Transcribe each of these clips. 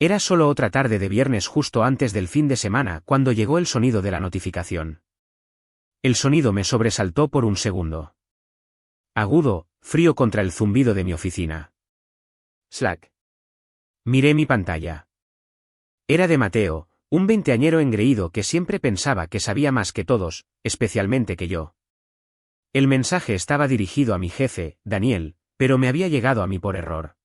Era solo otra tarde de viernes justo antes del fin de semana cuando llegó el sonido de la notificación. El sonido me sobresaltó por un segundo. Agudo, frío contra el zumbido de mi oficina. Slack. Miré mi pantalla. Era de Mateo, un veinteañero engreído que siempre pensaba que sabía más que todos, especialmente que yo. El mensaje estaba dirigido a mi jefe, Daniel, pero me había llegado a mí por error.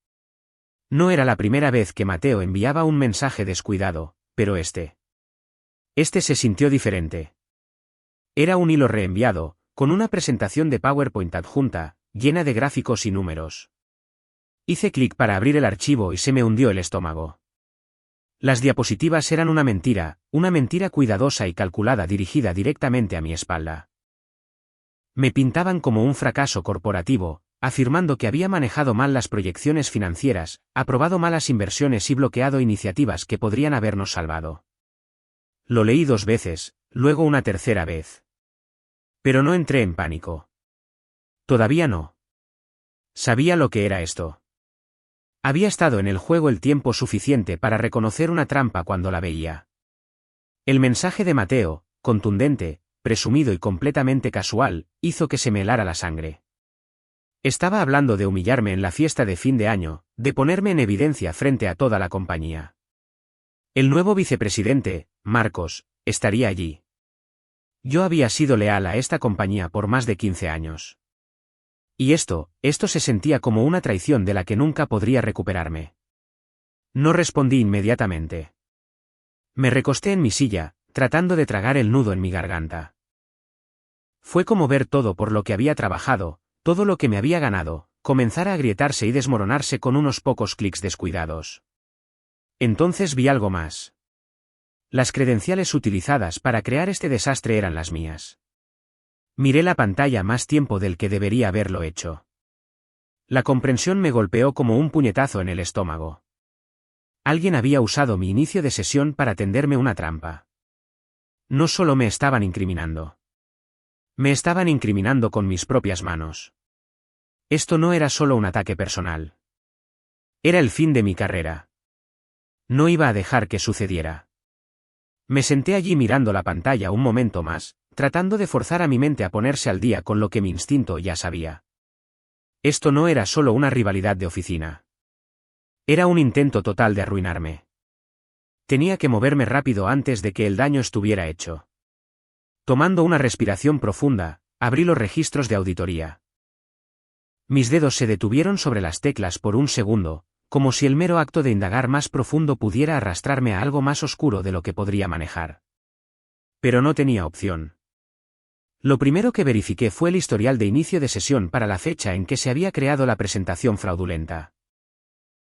No era la primera vez que Mateo enviaba un mensaje descuidado, pero este se sintió diferente. Era un hilo reenviado, con una presentación de PowerPoint adjunta, llena de gráficos y números. Hice clic para abrir el archivo y se me hundió el estómago. Las diapositivas eran una mentira cuidadosa y calculada dirigida directamente a mi espalda. Me pintaban como un fracaso corporativo, afirmando que había manejado mal las proyecciones financieras, aprobado malas inversiones y bloqueado iniciativas que podrían habernos salvado. Lo leí 2 veces, luego una tercera vez. Pero no entré en pánico. Todavía no. Sabía lo que era esto. Había estado en el juego el tiempo suficiente para reconocer una trampa cuando la veía. El mensaje de Mateo, contundente, presumido y completamente casual, hizo que se me helara la sangre. Estaba hablando de humillarme en la fiesta de fin de año, de ponerme en evidencia frente a toda la compañía. El nuevo vicepresidente, Marcos, estaría allí. Yo había sido leal a esta compañía por más de 15 años. Y esto se sentía como una traición de la que nunca podría recuperarme. No respondí inmediatamente. Me recosté en mi silla, tratando de tragar el nudo en mi garganta. Fue como ver todo por lo que había trabajado, todo lo que me había ganado, comenzar a agrietarse y desmoronarse con unos pocos clics descuidados. Entonces vi algo más. Las credenciales utilizadas para crear este desastre eran las mías. Miré la pantalla más tiempo del que debería haberlo hecho. La comprensión me golpeó como un puñetazo en el estómago. Alguien había usado mi inicio de sesión para tenderme una trampa. No solo me estaban incriminando. Me estaban incriminando con mis propias manos. Esto no era solo un ataque personal. Era el fin de mi carrera. No iba a dejar que sucediera. Me senté allí mirando la pantalla un momento más, tratando de forzar a mi mente a ponerse al día con lo que mi instinto ya sabía. Esto no era solo una rivalidad de oficina. Era un intento total de arruinarme. Tenía que moverme rápido antes de que el daño estuviera hecho. Tomando una respiración profunda, abrí los registros de auditoría. Mis dedos se detuvieron sobre las teclas por un segundo, como si el mero acto de indagar más profundo pudiera arrastrarme a algo más oscuro de lo que podría manejar. Pero no tenía opción. Lo primero que verifiqué fue el historial de inicio de sesión para la fecha en que se había creado la presentación fraudulenta.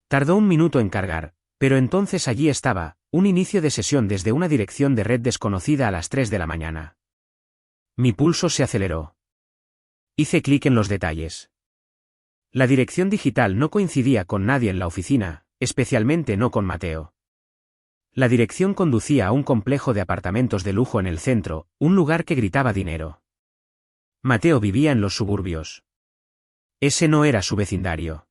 Tardó un minuto en cargar, pero entonces allí estaba, un inicio de sesión desde una dirección de red desconocida a las 3 de la mañana. Mi pulso se aceleró. Hice clic en los detalles. La dirección digital no coincidía con nadie en la oficina, especialmente no con Mateo. La dirección conducía a un complejo de apartamentos de lujo en el centro, un lugar que gritaba dinero. Mateo vivía en los suburbios. Ese no era su vecindario.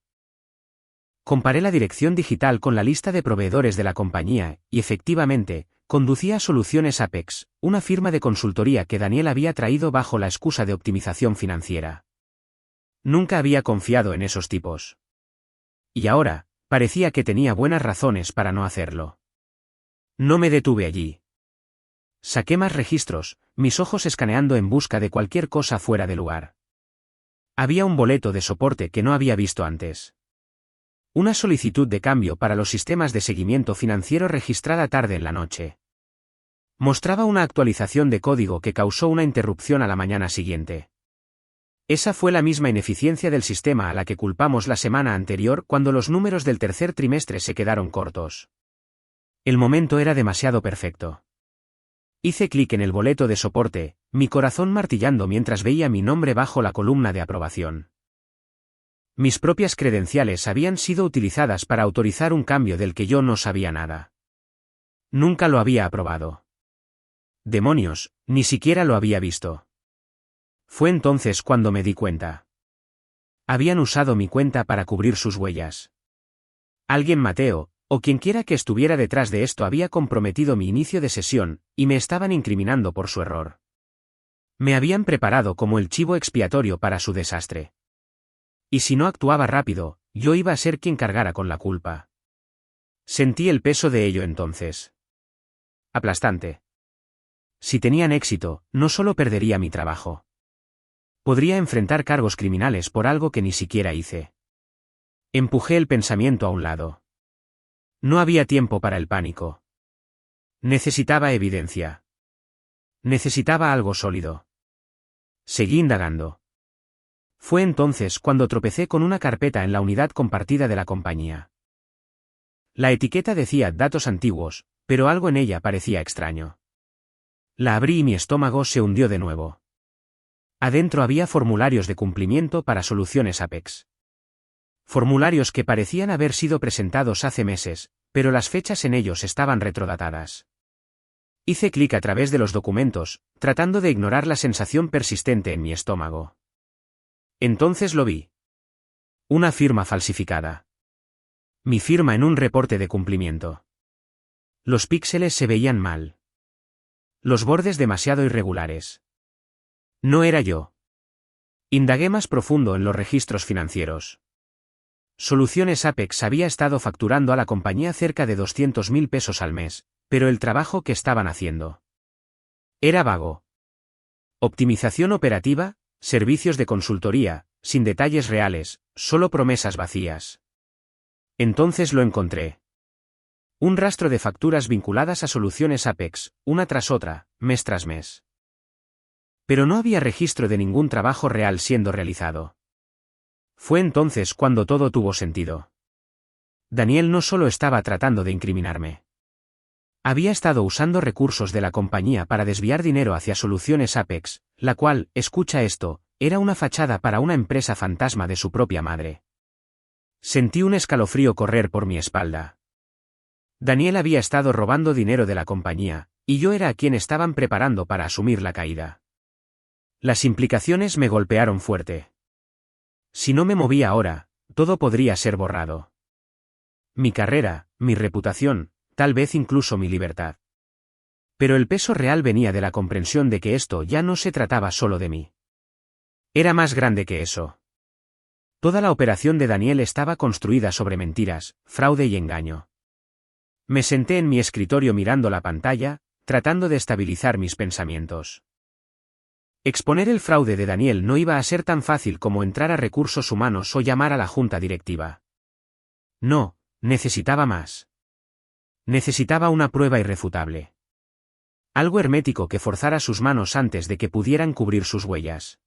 Comparé la dirección digital con la lista de proveedores de la compañía, y efectivamente, conducía a Soluciones Apex, una firma de consultoría que Daniel había traído bajo la excusa de optimización financiera. Nunca había confiado en esos tipos. Y ahora, parecía que tenía buenas razones para no hacerlo. No me detuve allí. Saqué más registros, mis ojos escaneando en busca de cualquier cosa fuera de lugar. Había un boleto de soporte que no había visto antes. Una solicitud de cambio para los sistemas de seguimiento financiero registrada tarde en la noche. Mostraba una actualización de código que causó una interrupción a la mañana siguiente. Esa fue la misma ineficiencia del sistema a la que culpamos la semana anterior cuando los números del tercer trimestre se quedaron cortos. El momento era demasiado perfecto. Hice clic en el boleto de soporte, mi corazón martillando mientras veía mi nombre bajo la columna de aprobación. Mis propias credenciales habían sido utilizadas para autorizar un cambio del que yo no sabía nada. Nunca lo había aprobado. Demonios, ni siquiera lo había visto. Fue entonces cuando me di cuenta. Habían usado mi cuenta para cubrir sus huellas. Mateo, O quienquiera que estuviera detrás de esto había comprometido mi inicio de sesión, y me estaban incriminando por su error. Me habían preparado como el chivo expiatorio para su desastre. Y si no actuaba rápido, yo iba a ser quien cargara con la culpa. Sentí el peso de ello entonces. Aplastante. Si tenían éxito, no solo perdería mi trabajo. Podría enfrentar cargos criminales por algo que ni siquiera hice. Empujé el pensamiento a un lado. No había tiempo para el pánico. Necesitaba evidencia. Necesitaba algo sólido. Seguí indagando. Fue entonces cuando tropecé con una carpeta en la unidad compartida de la compañía. La etiqueta decía datos antiguos, pero algo en ella parecía extraño. La abrí y mi estómago se hundió de nuevo. Adentro había formularios de cumplimiento para soluciones Apex. Formularios que parecían haber sido presentados hace meses, pero las fechas en ellos estaban retrodatadas. Hice clic a través de los documentos, tratando de ignorar la sensación persistente en mi estómago. Entonces lo vi. Una firma falsificada. Mi firma en un reporte de cumplimiento. Los píxeles se veían mal. Los bordes demasiado irregulares. No era yo. Indagué más profundo en los registros financieros. Soluciones Apex había estado facturando a la compañía cerca de 200.000 pesos al mes, pero el trabajo que estaban haciendo era vago. Optimización operativa, servicios de consultoría, sin detalles reales, solo promesas vacías. Entonces lo encontré. Un rastro de facturas vinculadas a soluciones Apex, una tras otra, mes tras mes. Pero no había registro de ningún trabajo real siendo realizado. Fue entonces cuando todo tuvo sentido. Daniel no solo estaba tratando de incriminarme. Había estado usando recursos de la compañía para desviar dinero hacia soluciones Apex, la cual, escucha esto, era una fachada para una empresa fantasma de su propia madre. Sentí un escalofrío correr por mi espalda. Daniel había estado robando dinero de la compañía, y yo era a quien estaban preparando para asumir la caída. Las implicaciones me golpearon fuerte. Si no me movía ahora, todo podría ser borrado. Mi carrera, mi reputación, tal vez incluso mi libertad. Pero el peso real venía de la comprensión de que esto ya no se trataba solo de mí. Era más grande que eso. Toda la operación de Daniel estaba construida sobre mentiras, fraude y engaño. Me senté en mi escritorio mirando la pantalla, tratando de estabilizar mis pensamientos. Exponer el fraude de Daniel no iba a ser tan fácil como entrar a recursos humanos o llamar a la junta directiva. No, necesitaba más. Necesitaba una prueba irrefutable. Algo hermético que forzara sus manos antes de que pudieran cubrir sus huellas.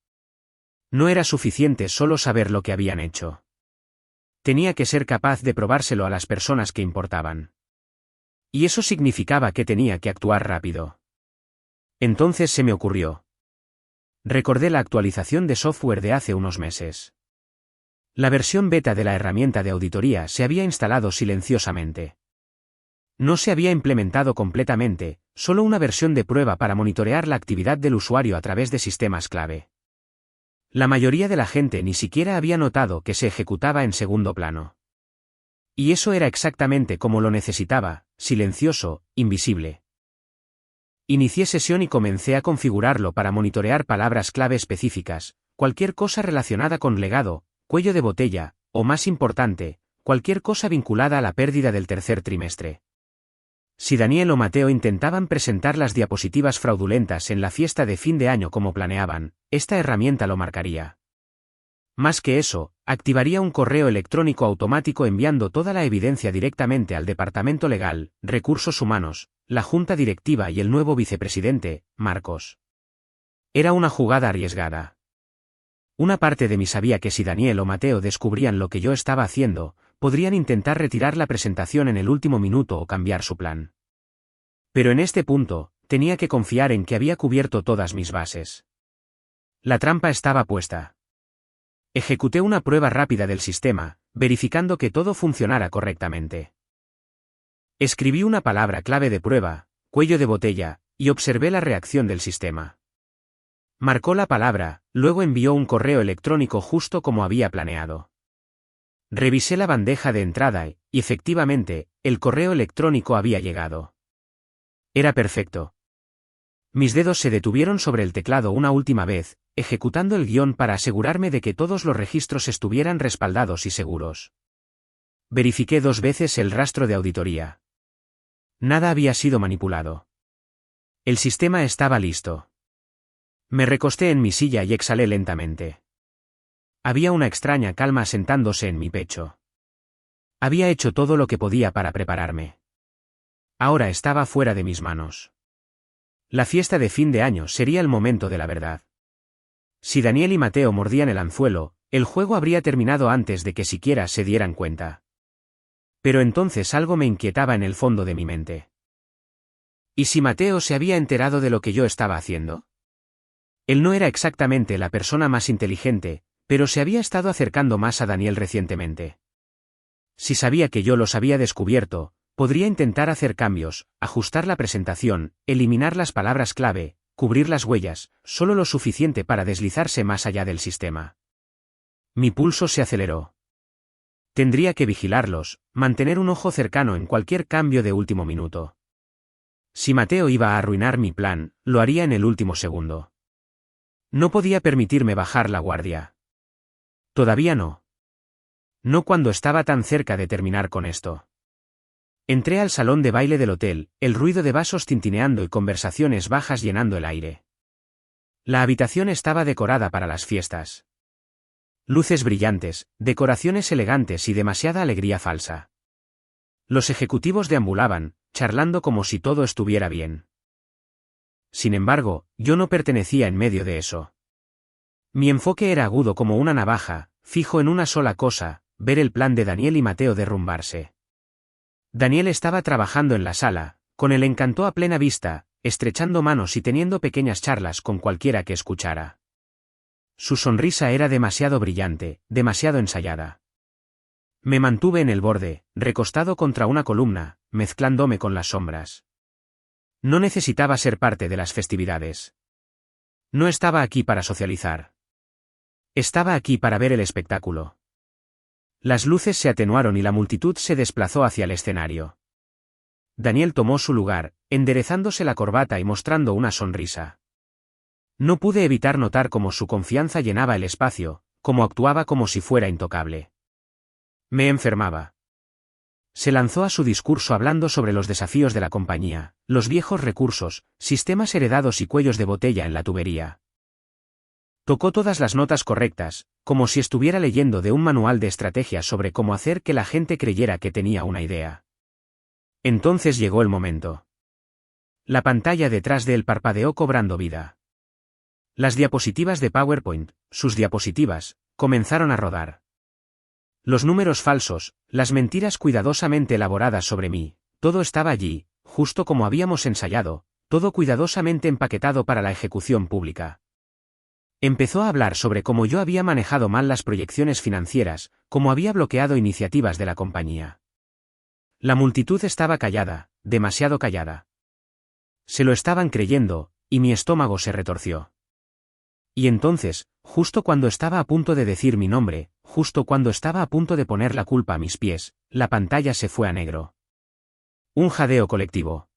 No era suficiente solo saber lo que habían hecho. Tenía que ser capaz de probárselo a las personas que importaban. Y eso significaba que tenía que actuar rápido. Entonces se me ocurrió. Recordé la actualización de software de hace unos meses. La versión beta de la herramienta de auditoría se había instalado silenciosamente. No se había implementado completamente, solo una versión de prueba para monitorear la actividad del usuario a través de sistemas clave. La mayoría de la gente ni siquiera había notado que se ejecutaba en segundo plano. Y eso era exactamente como lo necesitaba, silencioso, invisible. Inicié sesión y comencé a configurarlo para monitorear palabras clave específicas, cualquier cosa relacionada con legado, cuello de botella, o más importante, cualquier cosa vinculada a la pérdida del tercer trimestre. Si Daniel o Mateo intentaban presentar las diapositivas fraudulentas en la fiesta de fin de año como planeaban, esta herramienta lo marcaría. Más que eso, activaría un correo electrónico automático enviando toda la evidencia directamente al Departamento Legal, Recursos Humanos, la Junta Directiva y el nuevo vicepresidente, Marcos. Era una jugada arriesgada. Una parte de mí sabía que si Daniel o Mateo descubrían lo que yo estaba haciendo, podrían intentar retirar la presentación en el último minuto o cambiar su plan. Pero en este punto, tenía que confiar en que había cubierto todas mis bases. La trampa estaba puesta. Ejecuté una prueba rápida del sistema, verificando que todo funcionara correctamente. Escribí una palabra clave de prueba, cuello de botella, y observé la reacción del sistema. Marcó la palabra, luego envió un correo electrónico justo como había planeado. Revisé la bandeja de entrada y, efectivamente, el correo electrónico había llegado. Era perfecto. Mis dedos se detuvieron sobre el teclado una última vez, ejecutando el guión para asegurarme de que todos los registros estuvieran respaldados y seguros. Verifiqué 2 veces el rastro de auditoría. Nada había sido manipulado. El sistema estaba listo. Me recosté en mi silla y exhalé lentamente. Había una extraña calma asentándose en mi pecho. Había hecho todo lo que podía para prepararme. Ahora estaba fuera de mis manos. La fiesta de fin de año sería el momento de la verdad. Si Daniel y Mateo mordían el anzuelo, el juego habría terminado antes de que siquiera se dieran cuenta. Pero entonces algo me inquietaba en el fondo de mi mente. ¿Y si Mateo se había enterado de lo que yo estaba haciendo? Él no era exactamente la persona más inteligente, pero se había estado acercando más a Daniel recientemente. Si sabía que yo los había descubierto, podría intentar hacer cambios, ajustar la presentación, eliminar las palabras clave, cubrir las huellas, solo lo suficiente para deslizarse más allá del sistema. Mi pulso se aceleró. Tendría que vigilarlos, mantener un ojo cercano en cualquier cambio de último minuto. Si Mateo iba a arruinar mi plan, lo haría en el último segundo. No podía permitirme bajar la guardia. Todavía no. No cuando estaba tan cerca de terminar con esto. Entré al salón de baile del hotel, el ruido de vasos tintineando y conversaciones bajas llenando el aire. La habitación estaba decorada para las fiestas. Luces brillantes, decoraciones elegantes y demasiada alegría falsa. Los ejecutivos deambulaban, charlando como si todo estuviera bien. Sin embargo, yo no pertenecía en medio de eso. Mi enfoque era agudo como una navaja, fijo en una sola cosa, ver el plan de Daniel y Mateo derrumbarse. Daniel estaba trabajando en la sala, con el encanto a plena vista, estrechando manos y teniendo pequeñas charlas con cualquiera que escuchara. Su sonrisa era demasiado brillante, demasiado ensayada. Me mantuve en el borde, recostado contra una columna, mezclándome con las sombras. No necesitaba ser parte de las festividades. No estaba aquí para socializar. Estaba aquí para ver el espectáculo. Las luces se atenuaron y la multitud se desplazó hacia el escenario. Daniel tomó su lugar, enderezándose la corbata y mostrando una sonrisa. No pude evitar notar cómo su confianza llenaba el espacio, cómo actuaba como si fuera intocable. Me enfermaba. Se lanzó a su discurso hablando sobre los desafíos de la compañía, los viejos recursos, sistemas heredados y cuellos de botella en la tubería. Tocó todas las notas correctas, como si estuviera leyendo de un manual de estrategia sobre cómo hacer que la gente creyera que tenía una idea. Entonces llegó el momento. La pantalla detrás de él parpadeó cobrando vida. Las diapositivas de PowerPoint, sus diapositivas, comenzaron a rodar. Los números falsos, las mentiras cuidadosamente elaboradas sobre mí, todo estaba allí, justo como habíamos ensayado, todo cuidadosamente empaquetado para la ejecución pública. Empezó a hablar sobre cómo yo había manejado mal las proyecciones financieras, cómo había bloqueado iniciativas de la compañía. La multitud estaba callada, demasiado callada. Se lo estaban creyendo, y mi estómago se retorció. Y entonces, justo cuando estaba a punto de decir mi nombre, justo cuando estaba a punto de poner la culpa a mis pies, la pantalla se fue a negro. Un jadeo colectivo.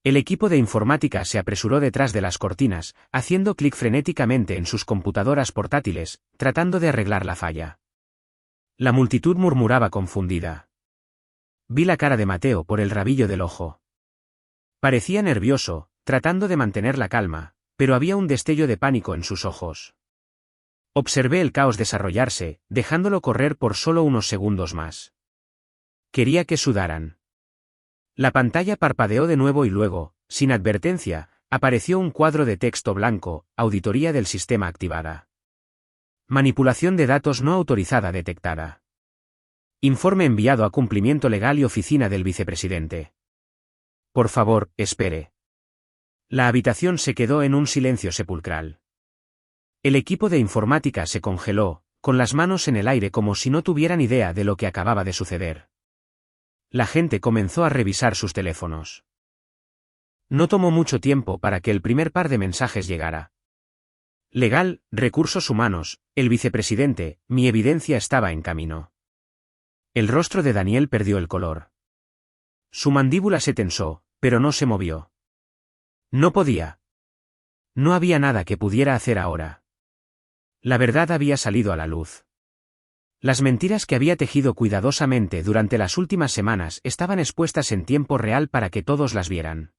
El equipo de informática se apresuró detrás de las cortinas, haciendo clic frenéticamente en sus computadoras portátiles, tratando de arreglar la falla. La multitud murmuraba confundida. Vi la cara de Mateo por el rabillo del ojo. Parecía nervioso, tratando de mantener la calma, pero había un destello de pánico en sus ojos. Observé el caos desarrollarse, dejándolo correr por solo unos segundos más. Quería que sudaran. La pantalla parpadeó de nuevo y luego, sin advertencia, apareció un cuadro de texto blanco, auditoría del sistema activada. Manipulación de datos no autorizada detectada. Informe enviado a cumplimiento legal y oficina del vicepresidente. Por favor, espere. La habitación se quedó en un silencio sepulcral. El equipo de informática se congeló, con las manos en el aire como si no tuvieran idea de lo que acababa de suceder. La gente comenzó a revisar sus teléfonos. No tomó mucho tiempo para que el primer par de mensajes llegara. Legal, recursos humanos, el vicepresidente, mi evidencia estaba en camino. El rostro de Daniel perdió el color. Su mandíbula se tensó, pero no se movió. No podía. No había nada que pudiera hacer ahora. La verdad había salido a la luz. Las mentiras que había tejido cuidadosamente durante las últimas semanas estaban expuestas en tiempo real para que todos las vieran.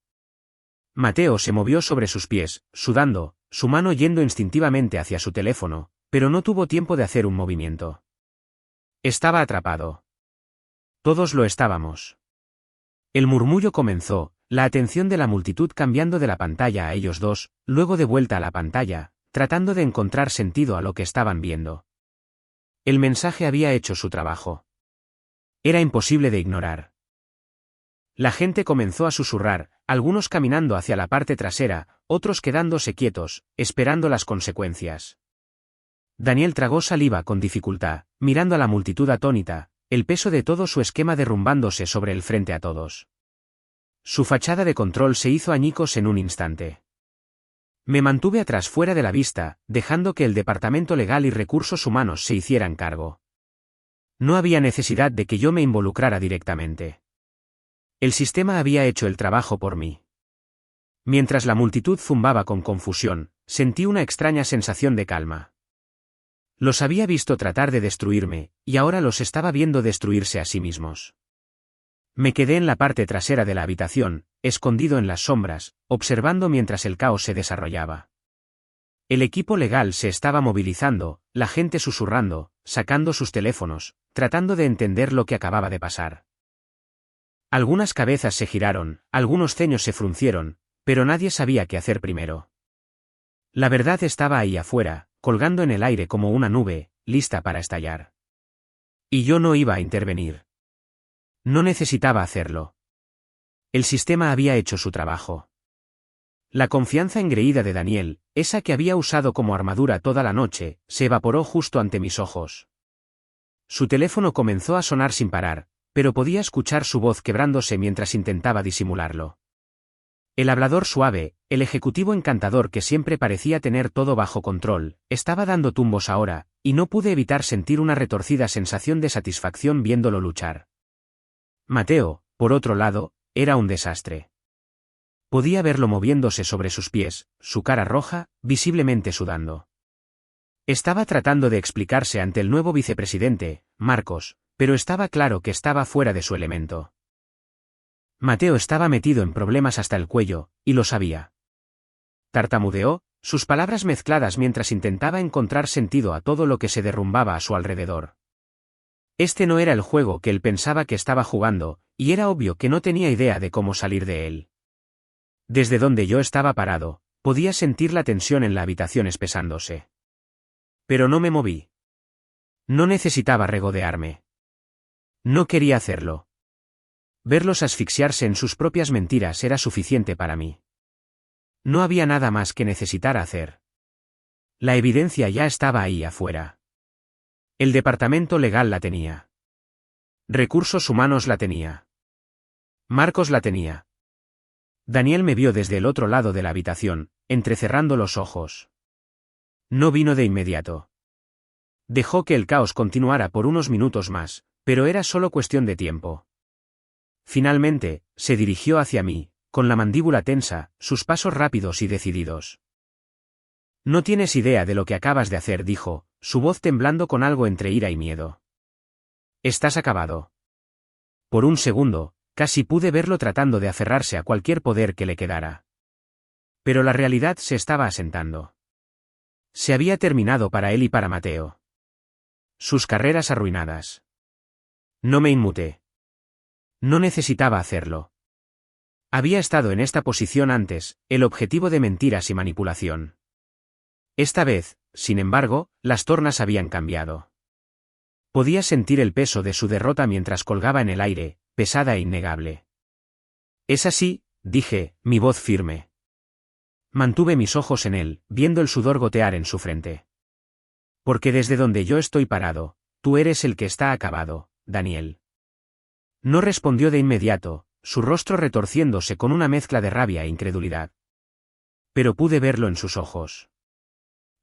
Mateo se movió sobre sus pies, sudando, su mano yendo instintivamente hacia su teléfono, pero no tuvo tiempo de hacer un movimiento. Estaba atrapado. Todos lo estábamos. El murmullo comenzó, la atención de la multitud cambiando de la pantalla a ellos dos, luego de vuelta a la pantalla, tratando de encontrar sentido a lo que estaban viendo. El mensaje había hecho su trabajo. Era imposible de ignorar. La gente comenzó a susurrar, algunos caminando hacia la parte trasera, otros quedándose quietos, esperando las consecuencias. Daniel tragó saliva con dificultad, mirando a la multitud atónita, el peso de todo su esquema derrumbándose sobre el frente a todos. Su fachada de control se hizo añicos en un instante. Me mantuve atrás fuera de la vista, dejando que el Departamento Legal y Recursos Humanos se hicieran cargo. No había necesidad de que yo me involucrara directamente. El sistema había hecho el trabajo por mí. Mientras la multitud zumbaba con confusión, sentí una extraña sensación de calma. Los había visto tratar de destruirme, y ahora los estaba viendo destruirse a sí mismos. Me quedé en la parte trasera de la habitación, escondido en las sombras, observando mientras el caos se desarrollaba. El equipo legal se estaba movilizando, la gente susurrando, sacando sus teléfonos, tratando de entender lo que acababa de pasar. Algunas cabezas se giraron, algunos ceños se fruncieron, pero nadie sabía qué hacer primero. La verdad estaba ahí afuera, colgando en el aire como una nube, lista para estallar. Y yo no iba a intervenir. No necesitaba hacerlo. El sistema había hecho su trabajo. La confianza engreída de Daniel, esa que había usado como armadura toda la noche, se evaporó justo ante mis ojos. Su teléfono comenzó a sonar sin parar, pero podía escuchar su voz quebrándose mientras intentaba disimularlo. El hablador suave, el ejecutivo encantador que siempre parecía tener todo bajo control, estaba dando tumbos ahora, y no pude evitar sentir una retorcida sensación de satisfacción viéndolo luchar. Mateo, por otro lado, era un desastre. Podía verlo moviéndose sobre sus pies, su cara roja, visiblemente sudando. Estaba tratando de explicarse ante el nuevo vicepresidente, Marcos, pero estaba claro que estaba fuera de su elemento. Mateo estaba metido en problemas hasta el cuello, y lo sabía. Tartamudeó, sus palabras mezcladas mientras intentaba encontrar sentido a todo lo que se derrumbaba a su alrededor. Este no era el juego que él pensaba que estaba jugando, y era obvio que no tenía idea de cómo salir de él. Desde donde yo estaba parado, podía sentir la tensión en la habitación espesándose. Pero no me moví. No necesitaba regodearme. No quería hacerlo. Verlos asfixiarse en sus propias mentiras era suficiente para mí. No había nada más que necesitara hacer. La evidencia ya estaba ahí afuera. El departamento legal la tenía. Recursos humanos la tenía. Marcos la tenía. Daniel me vio desde el otro lado de la habitación, entrecerrando los ojos. No vino de inmediato. Dejó que el caos continuara por unos minutos más, pero era solo cuestión de tiempo. Finalmente, se dirigió hacia mí, con la mandíbula tensa, sus pasos rápidos y decididos. No tienes idea de lo que acabas de hacer, dijo, su voz temblando con algo entre ira y miedo. Estás acabado. Por un segundo, casi pude verlo tratando de aferrarse a cualquier poder que le quedara. Pero la realidad se estaba asentando. Se había terminado para él y para Mateo. Sus carreras arruinadas. No me inmuté. No necesitaba hacerlo. Había estado en esta posición antes, el objetivo de mentiras y manipulación. Esta vez, sin embargo, las tornas habían cambiado. Podía sentir el peso de su derrota mientras colgaba en el aire, pesada e innegable. Es así, dije, mi voz firme. Mantuve mis ojos en él, viendo el sudor gotear en su frente. Porque desde donde yo estoy parado, tú eres el que está acabado, Daniel. No respondió de inmediato, su rostro retorciéndose con una mezcla de rabia e incredulidad. Pero pude verlo en sus ojos.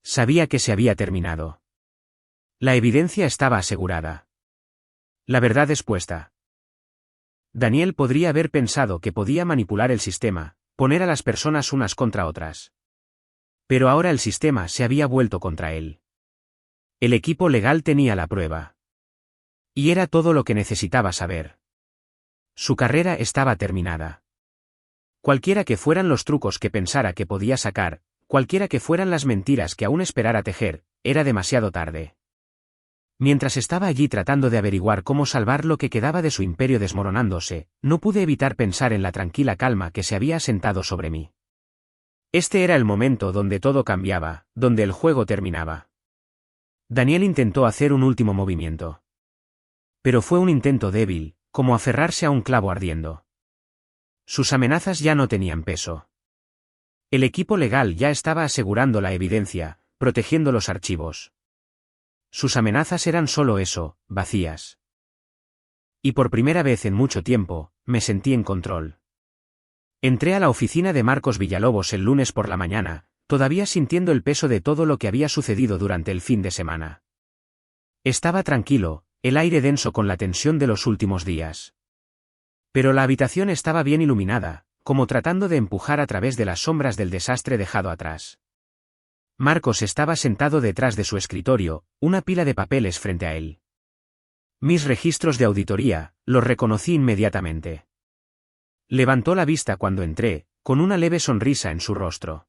Sabía que se había terminado. La evidencia estaba asegurada. La verdad expuesta. Daniel podría haber pensado que podía manipular el sistema, poner a las personas unas contra otras. Pero ahora el sistema se había vuelto contra él. El equipo legal tenía la prueba. Y era todo lo que necesitaba saber. Su carrera estaba terminada. Cualquiera que fueran los trucos que pensara que podía sacar, cualquiera que fueran las mentiras que aún esperara tejer, era demasiado tarde. Mientras estaba allí tratando de averiguar cómo salvar lo que quedaba de su imperio desmoronándose, no pude evitar pensar en la tranquila calma que se había asentado sobre mí. Este era el momento donde todo cambiaba, donde el juego terminaba. Daniel intentó hacer un último movimiento. Pero fue un intento débil, como aferrarse a un clavo ardiendo. Sus amenazas ya no tenían peso. El equipo legal ya estaba asegurando la evidencia, protegiendo los archivos. Sus amenazas eran solo eso, vacías. Y por primera vez en mucho tiempo, me sentí en control. Entré a la oficina de Marcos Villalobos el lunes por la mañana, todavía sintiendo el peso de todo lo que había sucedido durante el fin de semana. Estaba tranquilo, el aire denso con la tensión de los últimos días. Pero la habitación estaba bien iluminada, como tratando de empujar a través de las sombras del desastre dejado atrás. Marcos estaba sentado detrás de su escritorio, una pila de papeles frente a él. Mis registros de auditoría, los reconocí inmediatamente. Levantó la vista cuando entré, con una leve sonrisa en su rostro.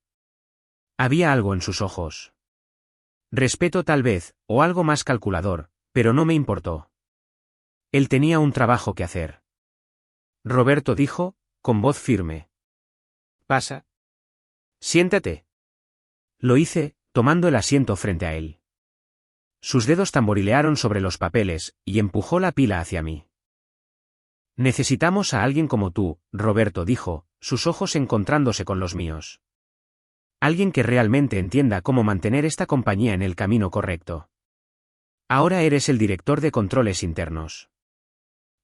Había algo en sus ojos. Respeto tal vez, o algo más calculador, pero no me importó. Él tenía un trabajo que hacer. Roberto dijo, con voz firme. Pasa. Siéntate. Lo hice, tomando el asiento frente a él. Sus dedos tamborilearon sobre los papeles, y empujó la pila hacia mí. Necesitamos a alguien como tú, Roberto dijo, sus ojos encontrándose con los míos. Alguien que realmente entienda cómo mantener esta compañía en el camino correcto. Ahora eres el director de controles internos.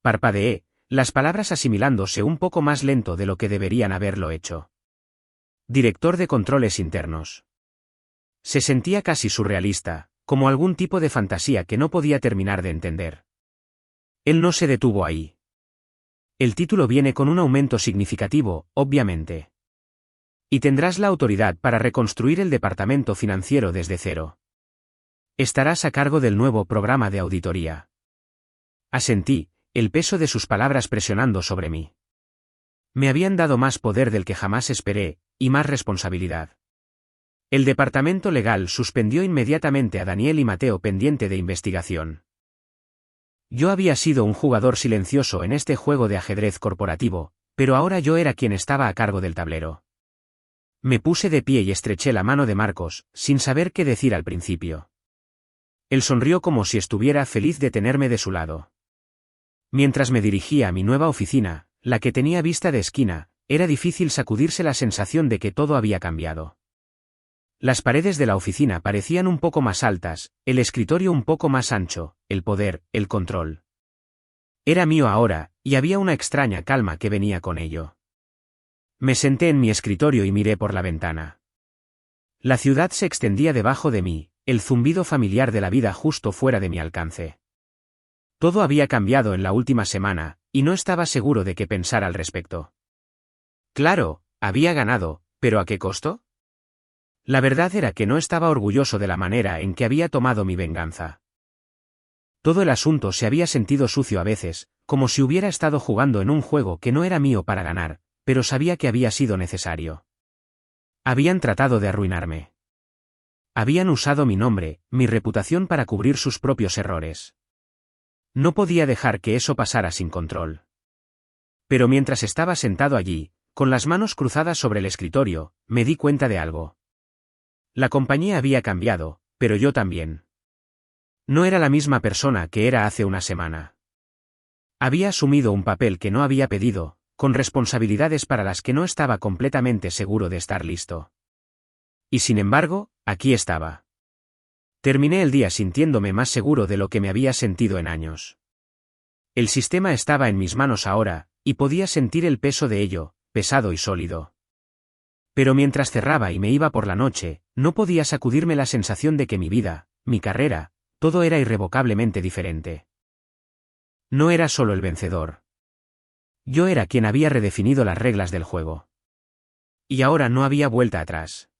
Parpadeé, las palabras asimilándose un poco más lento de lo que deberían haberlo hecho. Director de controles internos. Se sentía casi surrealista, como algún tipo de fantasía que no podía terminar de entender. Él no se detuvo ahí. El título viene con un aumento significativo, obviamente. Y tendrás la autoridad para reconstruir el departamento financiero desde cero. Estarás a cargo del nuevo programa de auditoría. Asentí, el peso de sus palabras presionando sobre mí. Me habían dado más poder del que jamás esperé, y más responsabilidad. El departamento legal suspendió inmediatamente a Daniel y Mateo pendiente de investigación. Yo había sido un jugador silencioso en este juego de ajedrez corporativo, pero ahora yo era quien estaba a cargo del tablero. Me puse de pie y estreché la mano de Marcos, sin saber qué decir al principio. Él sonrió como si estuviera feliz de tenerme de su lado. Mientras me dirigía a mi nueva oficina, la que tenía vista de esquina, era difícil sacudirse la sensación de que todo había cambiado. Las paredes de la oficina parecían un poco más altas, el escritorio un poco más ancho, el poder, el control. Era mío ahora, y había una extraña calma que venía con ello. Me senté en mi escritorio y miré por la ventana. La ciudad se extendía debajo de mí, el zumbido familiar de la vida justo fuera de mi alcance. Todo había cambiado en la última semana, y no estaba seguro de qué pensar al respecto. Claro, había ganado, ¿pero a qué costo? La verdad era que no estaba orgulloso de la manera en que había tomado mi venganza. Todo el asunto se había sentido sucio a veces, como si hubiera estado jugando en un juego que no era mío para ganar, pero sabía que había sido necesario. Habían tratado de arruinarme. Habían usado mi nombre, mi reputación para cubrir sus propios errores. No podía dejar que eso pasara sin control. Pero mientras estaba sentado allí, con las manos cruzadas sobre el escritorio, me di cuenta de algo. La compañía había cambiado, pero yo también. No era la misma persona que era hace una semana. Había asumido un papel que no había pedido, con responsabilidades para las que no estaba completamente seguro de estar listo. Y sin embargo, aquí estaba. Terminé el día sintiéndome más seguro de lo que me había sentido en años. El sistema estaba en mis manos ahora, y podía sentir el peso de ello, pesado y sólido. Pero mientras cerraba y me iba por la noche, No podía sacudirme la sensación de que mi vida, mi carrera, todo era irrevocablemente diferente. No era solo el vencedor. Yo era quien había redefinido las reglas del juego. Y ahora no había vuelta atrás.